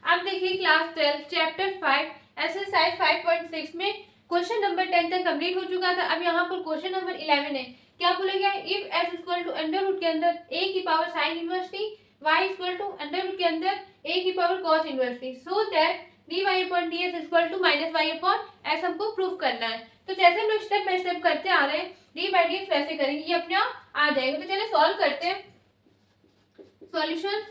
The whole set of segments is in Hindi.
अब देखिए क्लास 12 चैप्टर 5 एक्सरसाइज 5.6 में क्वेश्चन नंबर 10 तक कंप्लीट हो चुका था। अब यहाँ पर क्वेश्चन नंबर 11 है। क्या बोला गया है? If S equal to under root के अंदर ए की power sine inverse T, Y equal to under root के अंदर ए की power cos inverse T, so that D Y upon D S equal to minus Y upon S हमको प्रूव करना है। तो जैसे हम लोग स्टेप बाय स्टेप करते आ रहे हैं, डी बाई डी एक्स वैसे करेंगे, ये अपने आप आ जाएगा। तो चलिए सॉल्व करते हैं। सॉल्यूशन,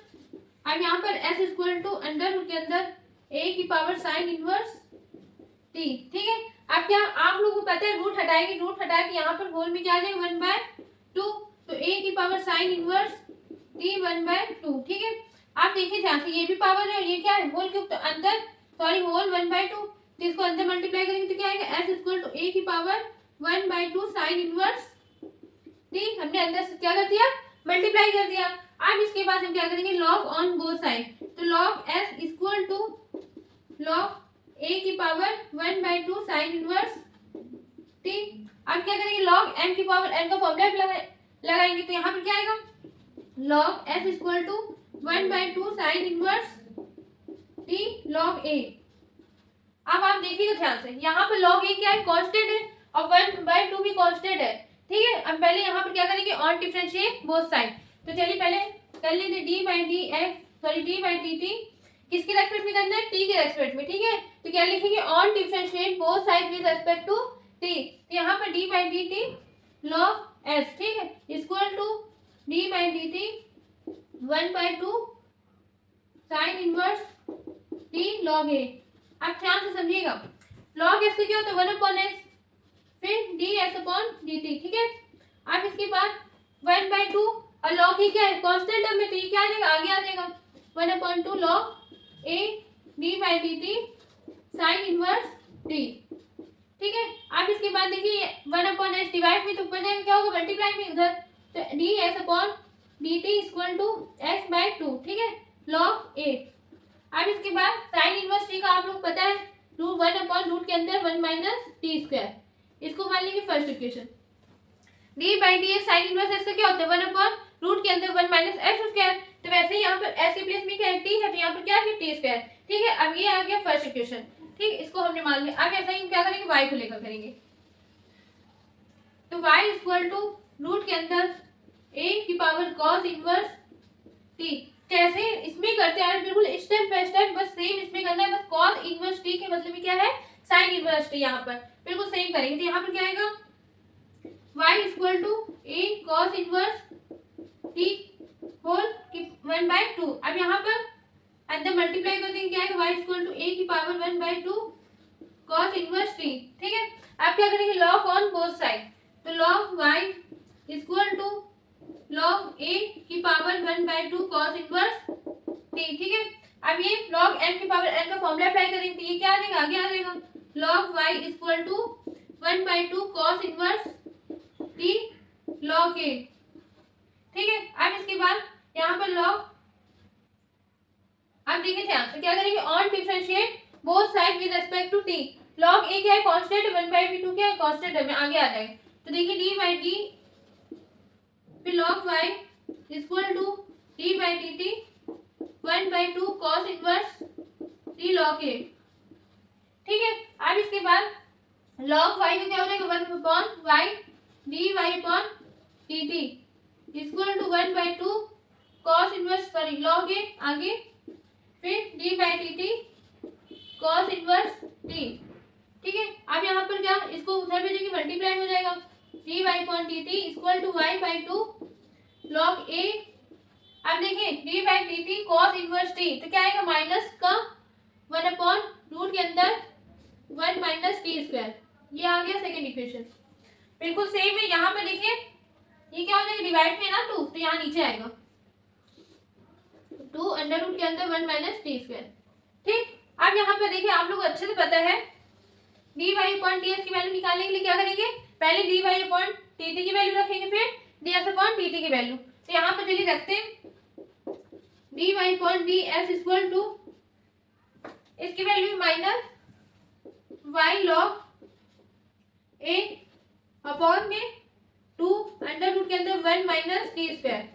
अब यहाँ पर s equal to under root के अंदर a की पावर साइन इनवर्स t, ठीक है। अब क्या आप लोगों को पता है, रूट हटाएंगे, रूट हटा के यहाँ पर होल में क्या आ जाएगा 1/2, तो a की पावर साइन इनवर्स t 1/2, ठीक है। आप देखिए ध्यान से, ये भी पावर है और ये क्या है होल के अंदर, सॉरी होल 1/2, तो इसको अंदर मल्टीप्लाई करेंगे तो क्या आएगा s इक्वल टू a की पावर 1/2 साइन इनवर्स t, हमने अंदर से क्या कर दिया मल्टीप्लाई कर दिया। अब इसके बाद हम क्या करेंगे लॉग ऑन बोथ साइड, तो log s equal to log a की पावर 1/2 साइन इनवर्स t। अब क्या करेंगे लॉग m की पावर n का फॉर्मूला लगाएंगे, तो यहाँ पर क्या आएगा log s equal to 1/2 sine inverse t log a। अब आप देखिएगा ध्यान से, यहाँ पर लॉग a क्या है कांस्टेंट है और 1/2 भी कांस्टेंट है, ठीक है। अब पहले यहाँ पर क्या करेंगे ऑन डिफरेंशिएट बोथ साइड, तो चलिए पहले कर लेते D by D x, sorry D by d T किसके रेस्पेक्ट में करना है टी के रेस्पेक्ट में, ठीक है। तो क्या लिखेंगे on differentiate both side with respect to t, तो यहाँ पर d by d t log s, ठीक है, equal to d by d t 1/2 sine inverse t log a. अब ध्यान से समझिएगा, लॉग एस क्या होता है 1/x, फिर D S upon D T, ठीक है। अब इसके बाद 1/2 और लॉग ही क्या है कांस्टेंट टर्म में, तो ये क्या आ जाएगा आगे आ जाएगा 1/2 log A D by d T sine inverse D, ठीक है। अब इसके बाद देखिए 1/s डिवाइड में तो बनेगा क्या होगा मल्टीप्लाई में उधर, तो D S upon D T equal to X by 2, ठीक है, लॉग ए। अब इसके बाद साइन इनवर्स टी का आप लोग पता है रूट 1/रूट के अंदर 1 माइनस टी स्क्वायर, इसको मान लेंगे first equation. D by D x sine inverse x का क्या होता है 1/रूट के अंदर 1 माइनस एक्स स्क्वायर, तो वैसे ही यहाँ पर एस के प्लेस में क्या है टी है, तो यहाँ पर क्या है टी स्क्वायर, ठीक है। अब ये आ गया फर्स्ट इक्वेशन, ठीक, इसको हमने मान लिया। अब ऐसा ही क्या करेंगे वाई को लेकर करेंगे, तो वाई इक्वल टू रूट के अंदर ए की पावर कॉस इनवर्स टी, जैसे इसमें करते आ रहे बिल्कुल स्टेप बाय स्टेप, बस सेम इसमें करना है, बस कॉस इनवर्स टी के मतलब क्या है साइन इनवर्स टी, यहाँ पर बिल्कुल सेम करेंगे। तो यहाँ पर क्या आएगा y equal to A cos inverse T whole 1/2। अब यहाँ पर अंदर मल्टीप्लाई कर देंगे क्या आएगा y इक्वल टू ए की पावर 1/2 कॉस इनवर्स टी, ठीक है। अब क्या करेंगे लॉग ऑन बोथ साइड, तो log y equal to log a की पावर 1/2 कॉस इनवर्स टी, ठीक है। अब ये लॉग m की पावर n का फॉर्मूला अप्लाई करेंगे, तो ये क्या आ जाएगा आगे आ जाएगा log y equal to 1/2 cos inverse t log a, ठीक है। अब इसके बाद यहाँ पर लॉग, अब देखिए ध्यान से क्या करेंगे on differentiate both side with respect to t, log a क्या है कांस्टेंट है 1/2 क्या है कांस्टेंट है, आगे आ जाएगा। तो देखिए डी बाई डी फिर log y equal to d by d t 1/2 cos inverse t log a, ठीक है। अब इसके बाद लॉग वाई का क्या हो जाएगा 1/y d Y upon D T equal to 1/2 cos inverse sorry log a आगे, फिर d by d t cos inverse t, ठीक है। अब यहाँ पर क्या इसको उधर भेजेंगे मल्टीप्लाई हो जाएगा d Y upon D T equal to y/2 log a. अब देखिए d by d t cos inverse t, तो क्या आएगा माइनस का 1/रूट के अंदर 1 माइनस टी स्क्वायर, ये आ गया सेकेंड इक्वेशन, बिल्कुल सेम है। यहाँ पर देखिए ये क्या हो जाएगा डिवाइड में ना 2, तो यहाँ नीचे आएगा 2 अंडर रूट के अंदर 1 माइनस टी स्क्वायर, ठीक। अब यहाँ पर देखिए आप लोग अच्छे से पता है D Y upon T S की वैल्यू निकालने के लिए क्या करेंगे पहले D Y upon T T की वैल्यू रखेंगे, फिर D S upon T T की वैल्यू। तो यहाँ पर चलिए रखते हैं D Y upon D S equal to इसकी value minus Y log A upon में 2 अंडर रूट के अंदर 1 माइनस टी स्क्वायर।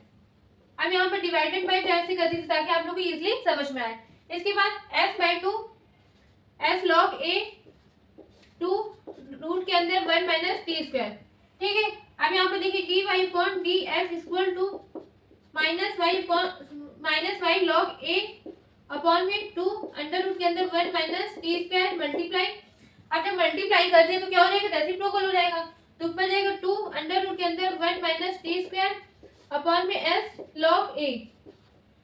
अब यहाँ पर डिवाइडेड बाय ऐसे कर दीजिए ताकि आप लोग को इजीली समझ में आए। इसके बाद s/2 s log a 2 root के अंदर 1 माइनस टी स्क्वायर। ठीक है, अब यहाँ पे देखिए dy upon D S equal to minus Y log A upon में 2 अंडर रूट के अंदर 1 माइनस टी स्क्वायर मल्टीप्लाई। अब जब मल्टीप्लाई कर दिए तो क्या हो जाएगा, रेसिप्रोकल हो जाएगा, तो ऊपर जाएगा 2 अंडर रूट के अंदर 1 माइनस टी स्क्वायर अपॉन में एस लॉग ए।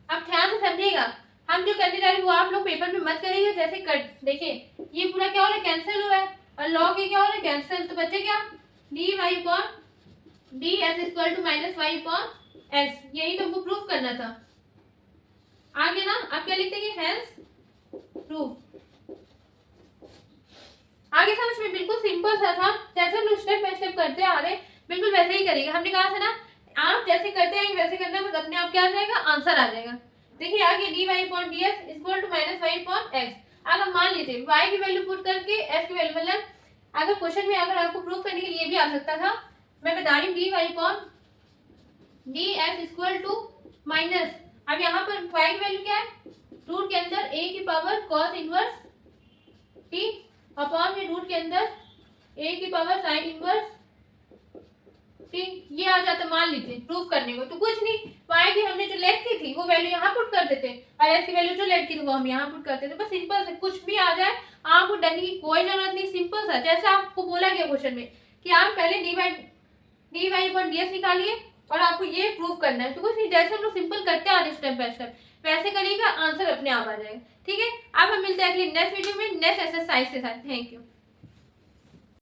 अब ध्यान से समझिएगा, हम जो करने जा रहे हैं वो आप लोग पेपर में मत करिएगा। जैसे कर देखिए ये पूरा क्या हो रहा है, कैंसिल हो रहा है, और लॉग ए क्या हो रहा है, कैंसिल, तो बचे क्या, D Y upon D S equal to minus Y upon S. यही तो हमको प्रूफ करना था। आगे ना आप क्या लिखते हैं, हेंस प्रूफ। आगे समझ में बिल्कुल सिंपल सा था, जैसे हम लोग स्टेप बाय स्टेप करते आ रहे बिल्कुल वैसे ही करेंगे। हमने कहा था ना आप जैसे करते हैं वैसे करना, बस अपने आप क्या आ जाएगा, आंसर आ जाएगा। देखिए आगे D Y upon D S equal to minus Y upon X. अब हम मान लीजिए y की वैल्यू पुट करके s की वैल्यू, मतलब अगर क्वेश्चन में अगर आपको प्रूफ करने के लिए भी आ सकता था, मैं बता रही हूँ D Y upon D S equal to minus, अब यहाँ पर y की वैल्यू क्या है, रूट के अंदर a की power cos inverse t upon में रूट के अंदर a की पावर sin इनवर्स t। ये आ जाता मान लीजिए प्रूफ करने को, तो कुछ नहीं, y की हमने जो लेफ्ट की थी वो वैल्यू यहाँ पुट कर देते, और s की वैल्यू जो लेफ्ट की थी वो हम यहाँ पुट करते थे। बस सिंपल से कुछ भी आ जाए आपको डरने की कोई जरूरत नहीं, सिंपल सा जैसे आपको बोला गया क्वेश्चन में कि आप पहले D Y upon D S निकालिए और आपको ये प्रूफ करना है। तो कुछ नहीं, जैसे हम लोग सिंपल करते आ रहे स्टेप बाय स्टेप वैसे करिएगा, आंसर अपने आप आ जाएगा। ठीक है, अब हम मिलते हैं अगली नेक्स्ट वीडियो में नेक्स्ट एक्सरसाइज के साथ। Thank you.